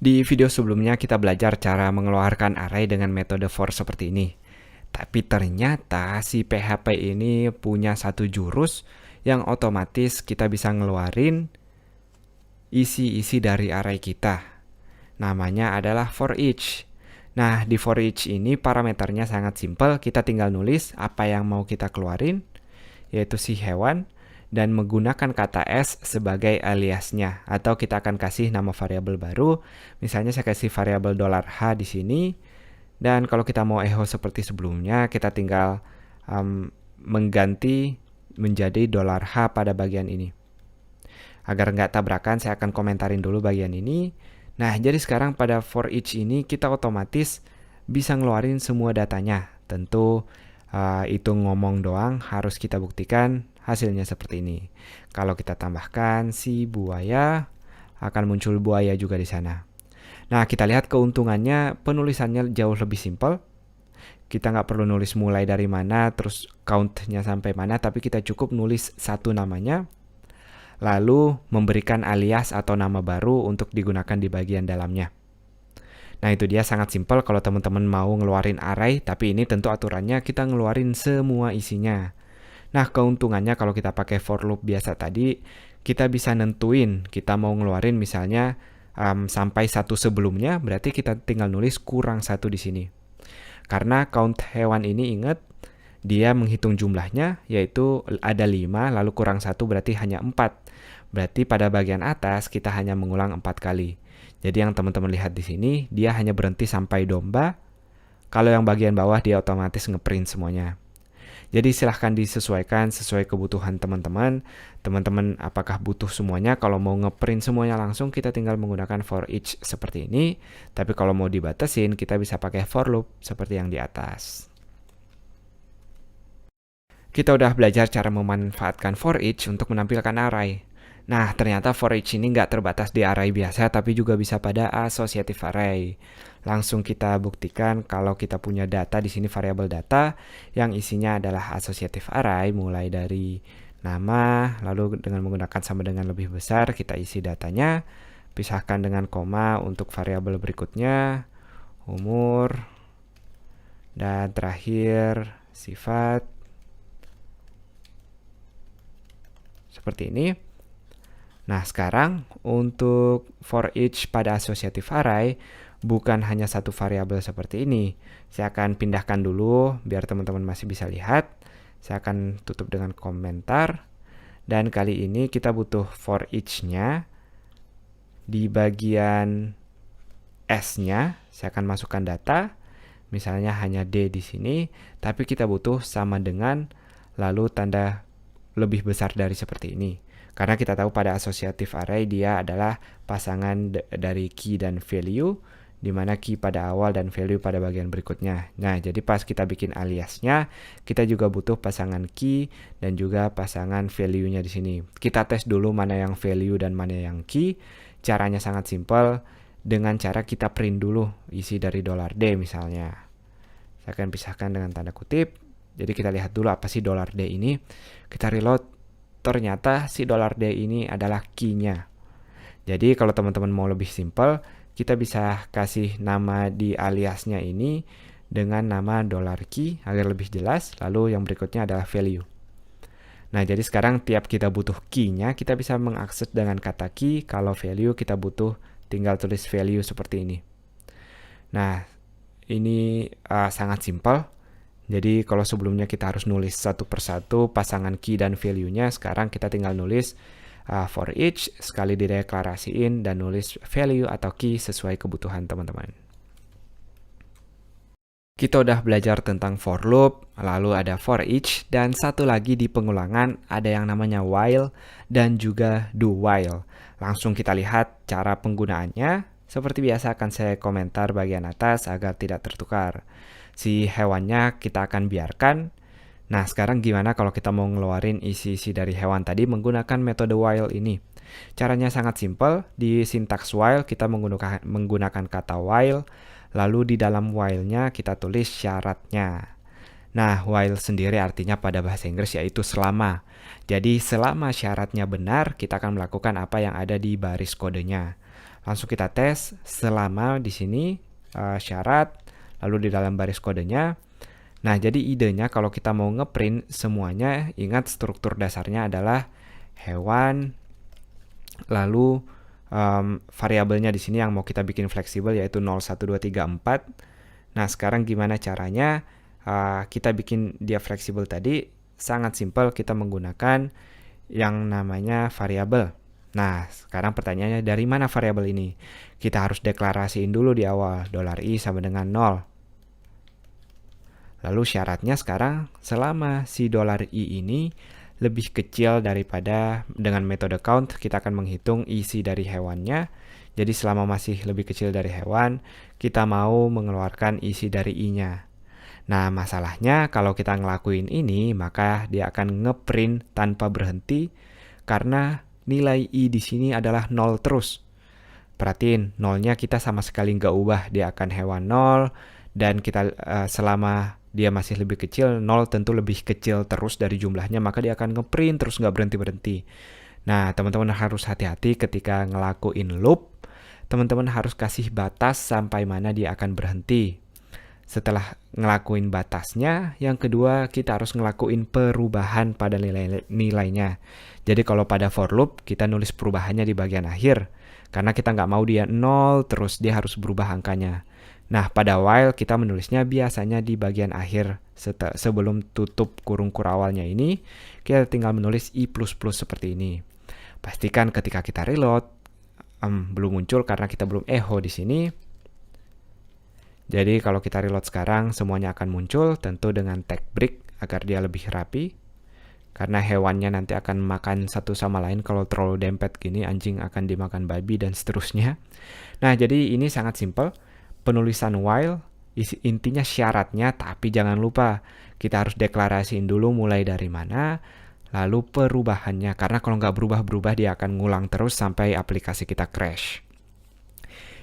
Di video sebelumnya kita belajar cara mengeluarkan array dengan metode for seperti ini. Tapi ternyata si PHP ini punya satu jurus yang otomatis kita bisa ngeluarin isi-isi dari array kita. Namanya adalah for each. Nah, di for each ini parameternya sangat simpel. Kita tinggal nulis apa yang mau kita keluarin, yaitu si hewan, dan menggunakan kata s sebagai aliasnya. Atau kita akan kasih nama variabel baru. Misalnya saya kasih variabel $h di sini. Dan kalau kita mau echo seperti sebelumnya, kita tinggal mengganti menjadi $h pada bagian ini. Agar nggak tabrakan, saya akan komentarin dulu bagian ini. Nah, jadi sekarang pada for each ini kita otomatis bisa ngeluarin semua datanya. Tentu itu ngomong doang, harus kita buktikan hasilnya seperti ini. Kalau kita tambahkan si buaya, akan muncul buaya juga di sana. Nah, kita lihat keuntungannya, penulisannya jauh lebih simpel. Kita nggak perlu nulis mulai dari mana, terus count-nya sampai mana, tapi kita cukup nulis satu namanya, lalu memberikan alias atau nama baru untuk digunakan di bagian dalamnya. Nah, itu dia sangat simpel kalau teman-teman mau ngeluarin array, tapi ini tentu aturannya kita ngeluarin semua isinya. Nah, keuntungannya kalau kita pakai for loop biasa tadi, kita bisa nentuin kita mau ngeluarin misalnya sampai satu sebelumnya, berarti kita tinggal nulis kurang satu di sini. Karena count hewan ini ingat, dia menghitung jumlahnya, yaitu ada 5, lalu kurang 1 berarti hanya 4. Berarti pada bagian atas kita hanya mengulang 4 kali. Jadi yang teman-teman lihat di sini, dia hanya berhenti sampai domba. Kalau yang bagian bawah dia otomatis ngeprint semuanya. Jadi silahkan disesuaikan sesuai kebutuhan teman-teman. Teman-teman apakah butuh semuanya? Kalau mau ngeprint semuanya langsung, kita tinggal menggunakan for each seperti ini. Tapi kalau mau dibatasin, kita bisa pakai for loop seperti yang di atas. Kita udah belajar cara memanfaatkan for each untuk menampilkan array. Nah, ternyata for each ini nggak terbatas di array biasa, tapi juga bisa pada associative array. Langsung kita buktikan kalau kita punya data di sini, variabel data yang isinya adalah associative array, mulai dari nama, lalu dengan menggunakan sama dengan lebih besar, kita isi datanya, pisahkan dengan koma untuk variabel berikutnya, umur, dan terakhir sifat. Seperti ini. Nah, sekarang untuk for each pada associative array, bukan hanya satu variabel seperti ini. Saya akan pindahkan dulu biar teman-teman masih bisa lihat. Saya akan tutup dengan komentar. Dan kali ini kita butuh for each-nya. Di bagian S-nya, saya akan masukkan data. Misalnya hanya D di sini, tapi kita butuh sama dengan lalu tanda lebih besar dari seperti ini. Karena kita tahu pada associative array dia adalah pasangan dari key dan value, di mana key pada awal dan value pada bagian berikutnya. Nah, jadi pas kita bikin aliasnya, kita juga butuh pasangan key dan juga pasangan value-nya di sini. Kita tes dulu mana yang value dan mana yang key. Caranya sangat simpel, dengan cara kita print dulu isi dari $D misalnya. Saya akan pisahkan dengan tanda kutip. Jadi kita lihat dulu apa sih $D ini. Kita reload. Ternyata si $D ini adalah key-nya. Jadi kalau teman-teman mau lebih simpel, kita bisa kasih nama di aliasnya ini dengan nama $key agar lebih jelas. Lalu yang berikutnya adalah value. Nah, jadi sekarang tiap kita butuh key-nya, kita bisa mengakses dengan kata key. Kalau value kita butuh, tinggal tulis value seperti ini. Nah, ini sangat simpel. Jadi kalau sebelumnya kita harus nulis satu persatu pasangan key dan value-nya, sekarang kita tinggal nulis for each, sekali dideklarasiin dan nulis value atau key sesuai kebutuhan teman-teman. Kita udah belajar tentang for loop, lalu ada for each, dan satu lagi di pengulangan ada yang namanya while dan juga do while. Langsung kita lihat cara penggunaannya. Seperti biasa akan saya komentar bagian atas agar tidak tertukar. Si hewannya kita akan biarkan. Nah, sekarang gimana kalau kita mau ngeluarin isi-isi dari hewan tadi menggunakan metode while ini? Caranya sangat simpel. Di sintaks while kita menggunakan kata while, lalu di dalam while-nya kita tulis syaratnya. Nah, while sendiri artinya pada bahasa Inggris yaitu selama. Jadi selama syaratnya benar, kita akan melakukan apa yang ada di baris kodenya. Langsung kita tes selama di sini syarat, lalu di dalam baris kodenya. Nah, jadi idenya kalau kita mau ngeprint semuanya, ingat struktur dasarnya adalah hewan, lalu variabelnya di sini yang mau kita bikin fleksibel yaitu 0, 1, 2, 3, 4. Nah, sekarang gimana caranya kita bikin dia fleksibel tadi? Sangat simpel, kita menggunakan yang namanya variabel. Nah, sekarang pertanyaannya dari mana variabel ini? Kita harus deklarasiin dulu di awal, $i sama dengan 0. Lalu syaratnya sekarang selama si $i ini lebih kecil daripada dengan metode count, kita akan menghitung isi dari hewannya. Jadi selama masih lebih kecil dari hewan, kita mau mengeluarkan isi dari i-nya. Nah, masalahnya kalau kita ngelakuin ini, maka dia akan ngeprint tanpa berhenti karena nilai i di sini adalah 0 terus. Perhatiin, 0-nya kita sama sekali nggak ubah, dia akan hewan 0, dan kita selama dia masih lebih kecil, 0 tentu lebih kecil terus dari jumlahnya, maka dia akan ngeprint terus nggak berhenti-berhenti. Nah, teman-teman harus hati-hati ketika ngelakuin loop. Teman-teman harus kasih batas sampai mana dia akan berhenti. Setelah ngelakuin batasnya, yang kedua kita harus ngelakuin perubahan pada nilainya. Jadi kalau pada for loop, kita nulis perubahannya di bagian akhir. Karena kita nggak mau dia 0, terus dia harus berubah angkanya. Nah, pada while kita menulisnya biasanya di bagian akhir. Sebelum tutup kurung kurawalnya ini, kita tinggal menulis i++ seperti ini. Pastikan ketika kita reload, belum muncul karena kita belum echo di sini. Jadi kalau kita reload sekarang, semuanya akan muncul, tentu dengan tag break agar dia lebih rapi. Karena hewannya nanti akan makan satu sama lain, kalau terlalu dempet gini, anjing akan dimakan babi dan seterusnya. Nah, jadi ini sangat simpel. Penulisan while, intinya syaratnya, tapi jangan lupa kita harus deklarasiin dulu mulai dari mana, lalu perubahannya. Karena kalau nggak berubah-berubah, dia akan ngulang terus sampai aplikasi kita crash.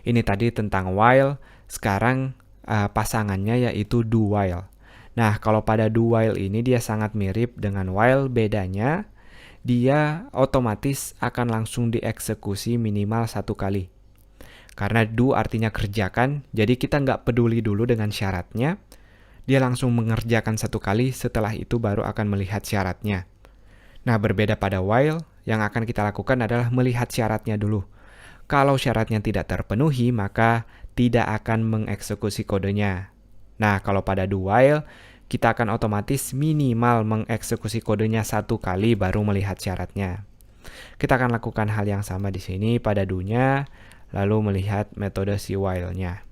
Ini tadi tentang while. Sekarang pasangannya yaitu do while. Nah, kalau pada do while ini dia sangat mirip dengan while, bedanya dia otomatis akan langsung dieksekusi minimal 1 kali. Karena do artinya kerjakan, jadi kita nggak peduli dulu dengan syaratnya. Dia langsung mengerjakan 1 kali, setelah itu baru akan melihat syaratnya. Nah, berbeda pada while, yang akan kita lakukan adalah melihat syaratnya dulu. Kalau syaratnya tidak terpenuhi, maka tidak akan mengeksekusi kodenya. Nah, kalau pada do while, kita akan otomatis minimal mengeksekusi kodenya 1 kali baru melihat syaratnya. Kita akan lakukan hal yang sama di sini pada do-nya, lalu melihat metode si while-nya.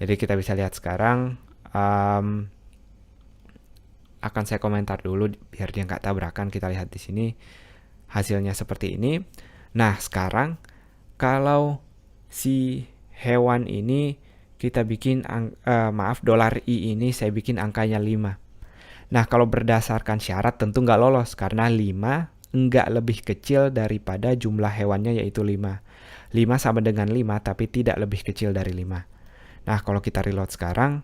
Jadi kita bisa lihat sekarang, akan saya komentar dulu biar dia nggak tabrakan. Kita lihat di sini hasilnya seperti ini. Nah, sekarang kalau si hewan ini kita bikin $i ini saya bikin angkanya 5. Nah, kalau berdasarkan syarat tentu nggak lolos karena 5 nggak lebih kecil daripada jumlah hewannya yaitu 5. 5 sama dengan 5 tapi tidak lebih kecil dari 5. Nah, kalau kita reload sekarang,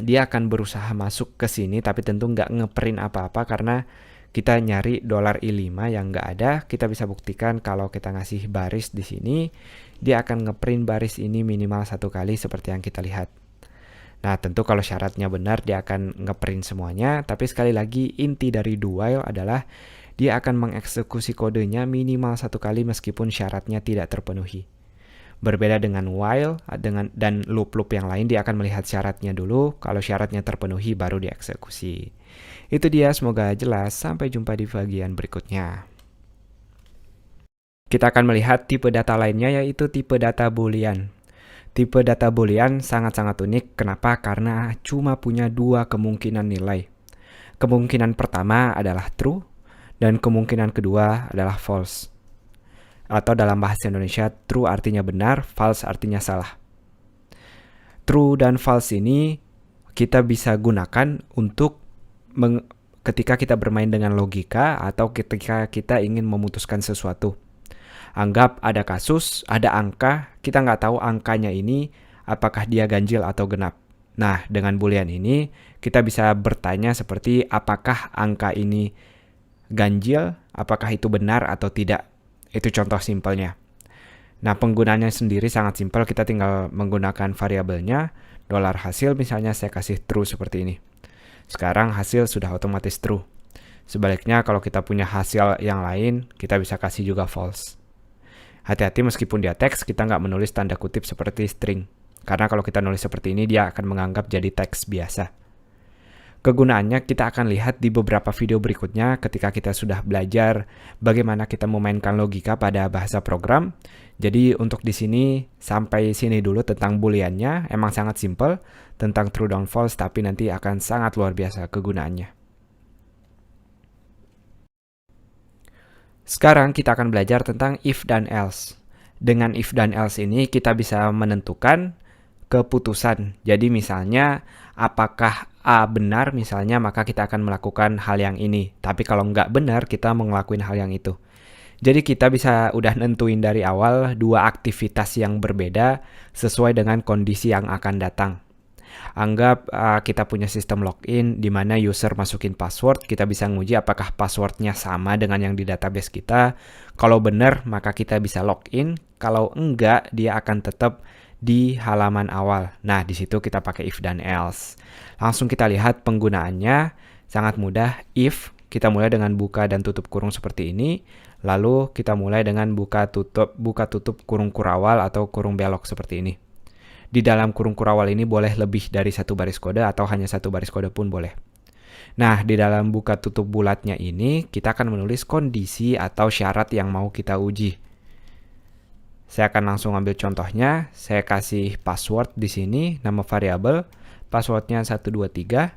dia akan berusaha masuk ke sini tapi tentu nggak ngeprint apa-apa karena kita nyari $i5 yang nggak ada. Kita bisa buktikan kalau kita ngasih baris di sini, dia akan ngeprint baris ini minimal 1 kali seperti yang kita lihat. Nah, tentu kalau syaratnya benar, dia akan ngeprint semuanya. Tapi sekali lagi, inti dari do while adalah dia akan mengeksekusi kodenya minimal 1 kali meskipun syaratnya tidak terpenuhi. Berbeda dengan while dan loop-loop yang lain, dia akan melihat syaratnya dulu. Kalau syaratnya terpenuhi, baru dieksekusi. Itu dia, semoga jelas. Sampai jumpa di bagian berikutnya. Kita akan melihat tipe data lainnya, yaitu tipe data boolean. Tipe data boolean sangat-sangat unik. Kenapa? Karena cuma punya 2 kemungkinan nilai. Kemungkinan pertama adalah true, dan kemungkinan kedua adalah false. Atau dalam bahasa Indonesia, true artinya benar, false artinya salah. True dan false ini kita bisa gunakan untuk ketika kita bermain dengan logika atau ketika kita ingin memutuskan sesuatu. Anggap ada kasus, ada angka, kita nggak tahu angkanya ini apakah dia ganjil atau genap. Nah, dengan boolean ini kita bisa bertanya seperti apakah angka ini ganjil apakah itu benar atau tidak. Itu contoh simpelnya. Nah, penggunaannya sendiri sangat simpel, kita tinggal menggunakan variabelnya, $hasil misalnya saya kasih true seperti ini. Sekarang hasil sudah otomatis true. Sebaliknya kalau kita punya hasil yang lain, kita bisa kasih juga false. Hati-hati meskipun dia teks, kita nggak menulis tanda kutip seperti string. Karena kalau kita nulis seperti ini, dia akan menganggap jadi teks biasa. Kegunaannya kita akan lihat di beberapa video berikutnya ketika kita sudah belajar bagaimana kita memainkan logika pada bahasa program. Jadi untuk di sini sampai sini dulu tentang booleannya, emang sangat simple tentang true dan false, tapi nanti akan sangat luar biasa kegunaannya. Sekarang kita akan belajar tentang if dan else. Dengan if dan else ini kita bisa menentukan keputusan. Jadi misalnya apakah A benar misalnya, maka kita akan melakukan hal yang ini. Tapi kalau nggak benar, kita mau ngelakuin hal yang itu. Jadi kita bisa udah nentuin dari awal dua aktivitas yang berbeda sesuai dengan kondisi yang akan datang. Anggap kita punya sistem login di mana user masukin password, kita bisa nguji apakah passwordnya sama dengan yang di database kita. Kalau benar, maka kita bisa login. Kalau enggak, dia akan tetap di halaman awal. Nah, di situ kita pakai if dan else. Langsung kita lihat penggunaannya, sangat mudah. If, kita mulai dengan buka dan tutup kurung seperti ini. Lalu kita mulai dengan buka tutup kurung kurawal atau kurung belok seperti ini. Di dalam kurung kurawal ini boleh lebih dari satu baris kode atau hanya satu baris kode pun boleh. Nah, di dalam buka tutup bulatnya ini, kita akan menulis kondisi atau syarat yang mau kita uji. Saya akan langsung ambil contohnya. Saya kasih password di sini, nama variabel, passwordnya 123.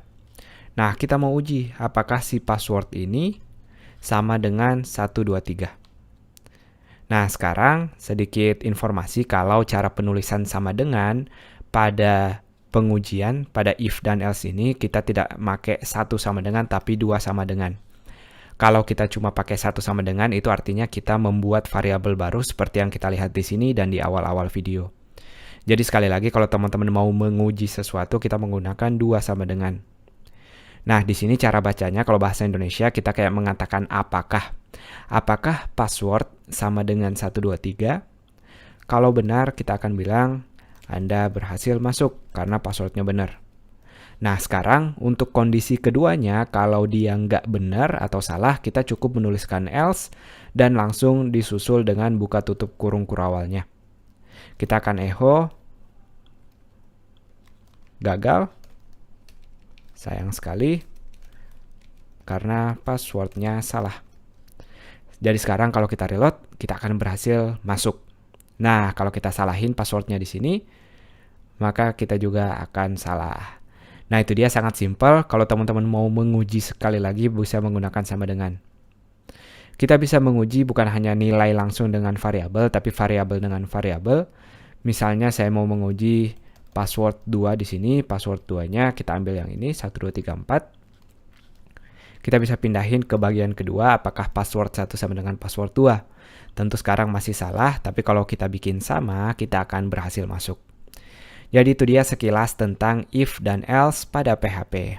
Nah, kita mau uji apakah si password ini sama dengan 123. Nah, sekarang sedikit informasi kalau cara penulisan sama dengan pada pengujian, pada if dan else ini kita tidak pakai satu sama dengan tapi dua sama dengan. Kalau kita cuma pakai satu sama dengan, itu artinya kita membuat variabel baru seperti yang kita lihat di sini dan di awal-awal video. Jadi sekali lagi, kalau teman-teman mau menguji sesuatu, kita menggunakan dua sama dengan. Nah, di sini cara bacanya, kalau bahasa Indonesia, kita kayak mengatakan apakah. Apakah password sama dengan 123? Kalau benar, kita akan bilang, Anda berhasil masuk karena passwordnya benar. Nah, sekarang untuk kondisi keduanya, kalau dia nggak benar atau salah, kita cukup menuliskan else dan langsung disusul dengan buka tutup kurung kurawalnya. Kita akan echo, gagal, sayang sekali, karena passwordnya salah. Jadi sekarang kalau kita reload, kita akan berhasil masuk. Nah, kalau kita salahin passwordnya di sini, maka kita juga akan salah. Nah, itu dia sangat simpel. Kalau teman-teman mau menguji sekali lagi, bisa menggunakan sama dengan. Kita bisa menguji bukan hanya nilai langsung dengan variabel, tapi variabel dengan variabel. Misalnya saya mau menguji password 2 di sini, password 2-nya kita ambil yang ini, 1234. Kita bisa pindahin ke bagian kedua, apakah password 1 sama dengan password 2. Tentu sekarang masih salah, tapi kalau kita bikin sama, kita akan berhasil masuk. Jadi itu dia sekilas tentang if dan else pada PHP.